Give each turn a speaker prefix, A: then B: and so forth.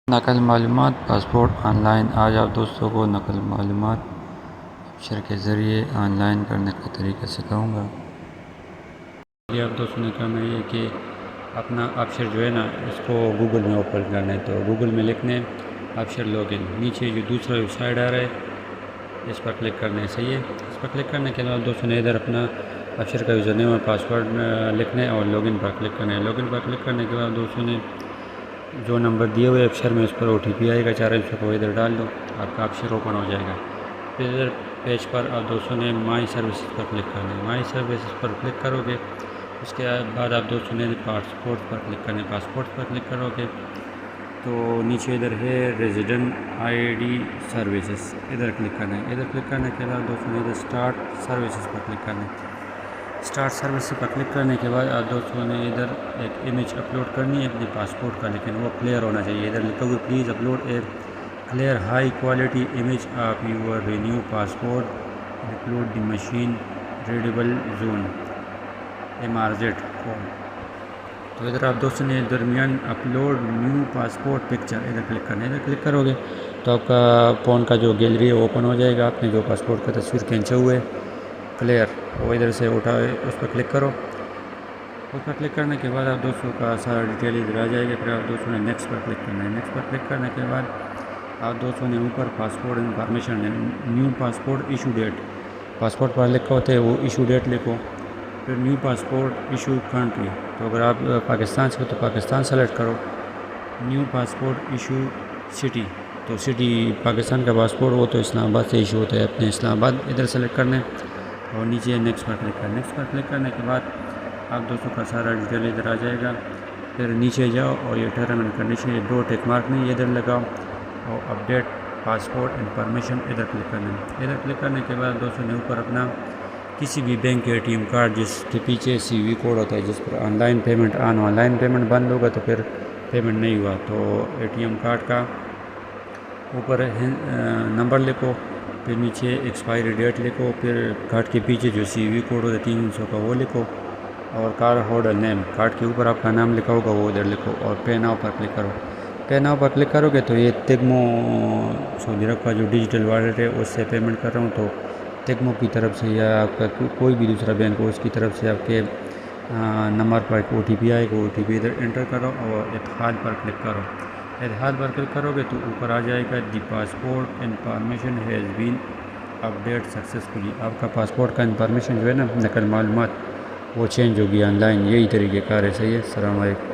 A: نقل معلومات passport on line. آج آپ دوستوں کو نقل معلومات آپشن کے ذریعے آن لائن کرنے کا طریقہ سکھاؤں گا۔ یہ آپ دوستوں نے کرنا یہ کہ اپنا آپشن جو ہے نا اس کو گوگل میں اوپن کرنا ہے، تو گوگل میں لکھنے آپشن لاگ ان، نیچے جو دوسرا ویب سائٹ آ رہا ہے اس پر کلک کرنا ہے، صحیح ہے۔ اس پر کلک کرنے کے بعد دوستوں نے ادھر اپنا آپشن کا یوزر نیم اور پاسورڈ لکھنا ہے اور لاگ ان پر کلک کرنا ہے۔ لاگ ان پر کلک کرنے کے بعد دوستوں نے جو نمبر دیے ہوئے آپشن میں اس پر او ٹی پی آئے گا 4 انچ کو ادھر ڈال دو، آپ کا آپشن اوپن ہو جائے گا۔ پھر ادھر پیج پر آپ دوستوں نے مائی سروسز پر کلک کرنا ہے، مائی سروسز پر کلک کرو گے، اس کے بعد آپ دوستوں نے پاسپورٹ پر کلک کرنا ہے، پاسپورٹ پر کلک کرو گے تو نیچے ادھر ہے ریزیڈنٹ آئی ڈی سروسز، ادھر کلک کرنا ہے۔ ادھر کلک کرنے کے بعد دوستوں نے ادھر اسٹارٹ سروسز پر کلک کرنا ہے۔ اسٹارٹ سروس پر کلک کرنے کے بعد آپ دوستوں نے ادھر ایک امیج اپلوڈ کرنی ہے اپنے پاسپورٹ کا، لیکن وہ کلیئر ہونا چاہیے۔ ادھر لکھا ہوا please upload a clear high quality image of your renew passport include the machine readable zone MRZ code. تو ادھر آپ دوستوں نے درمیان اپلوڈ نیو پاسپورٹ پکچر ادھر کلک کرنا ہے۔ ادھر کلک کرو گے تو آپ کا فون کا جو گیلری ہے اوپن ہو جائے گا، آپ نے جو پاسپورٹ کا تصویر کھینچے ہوئے کلیئر وہ ادھر سے اٹھائے، اس پر کلک کرو۔ اس پر کلک کرنے کے بعد آپ دوستوں کا سارا ڈیٹیل ادھر آ جائے گا۔ پھر آپ دوستوں نے نیکسٹ پر کلک کرنا ہے۔ نیکسٹ پر کلک کرنے کے بعد آپ دوستوں نے اوپر passport information new passport issue date, passport پر لکھا ہوتا ہے وہ ایشو ڈیٹ لکھو۔ پھر نیو پاسپورٹ ایشو کنٹری، تو اگر آپ پاکستان سے ہو تو پاکستان سلیکٹ کرو۔ نیو پاسپورٹ ایشو سٹی، تو سٹی پاکستان کا پاسپورٹ وہ تو اسلام آباد سے ایشو ہوتا ہے، اپنے اسلام آباد ادھر سلیکٹ کرنا ہے اور نیچے نیکسٹ پر کلک کرنا ہے۔ نیکسٹ پر کلک کرنے کے بعد آپ دوستوں کا سارا ڈیٹیل ادھر آ جائے گا۔ پھر نیچے جاؤ اور یہ ٹرم اینڈ کنڈیشن، یہ 2 ٹک مارک نہیں ادھر لگاؤ اور اپڈیٹ پاسپورٹ انفارمیشن ادھر کلک کرنا ہے۔ ادھر کلک کرنے کے بعد دوستوں نے اوپر اپنا کسی بھی بینک کے ATM کارڈ جس کے پیچھے CVV کوڈ ہوتا ہے، جس پر online payment online payment بند ہوگا تو پھر پیمنٹ نہیں ہوا، تو ATM کارڈ کا اوپر نمبر لکھو، پھر نیچے ایکسپائری ڈیٹ لکھو، پھر کارڈ کے پیچھے جو CVV کوڈ ہوتا ہے 300 کا وہ لکھو، اور کارڈ ہولڈر نیم، کارڈ کے اوپر آپ کا نام لکھا ہوگا وہ ادھر لکھو اور پے ناؤ پر کلک کرو۔ پے ناؤ پر کلک کرو گے تو یہ تگمو سعودی عرب کا جو ڈیجیٹل والیٹ ہے اس سے پیمنٹ کر رہا ہوں، تو تگمو کی طرف سے یا آپ کا کوئی بھی دوسرا بینک ہو اس کی طرف سے آپ کے نمبر پر ایک OTP آئے گا، OTP ادھر انٹر کرو اور اتحاد پر کلک کرو۔ اتحاد پر کلک کرو گے تو اوپر آ جائے گا the passport information has been update successfully, آپ کا پاسپورٹ کا انفارمیشن جو ہے نا نقل معلومات وہ چینج ہوگی آن لائن۔ یہی طریقہ کار ہے، صحیح ہے۔ السلام علیکم۔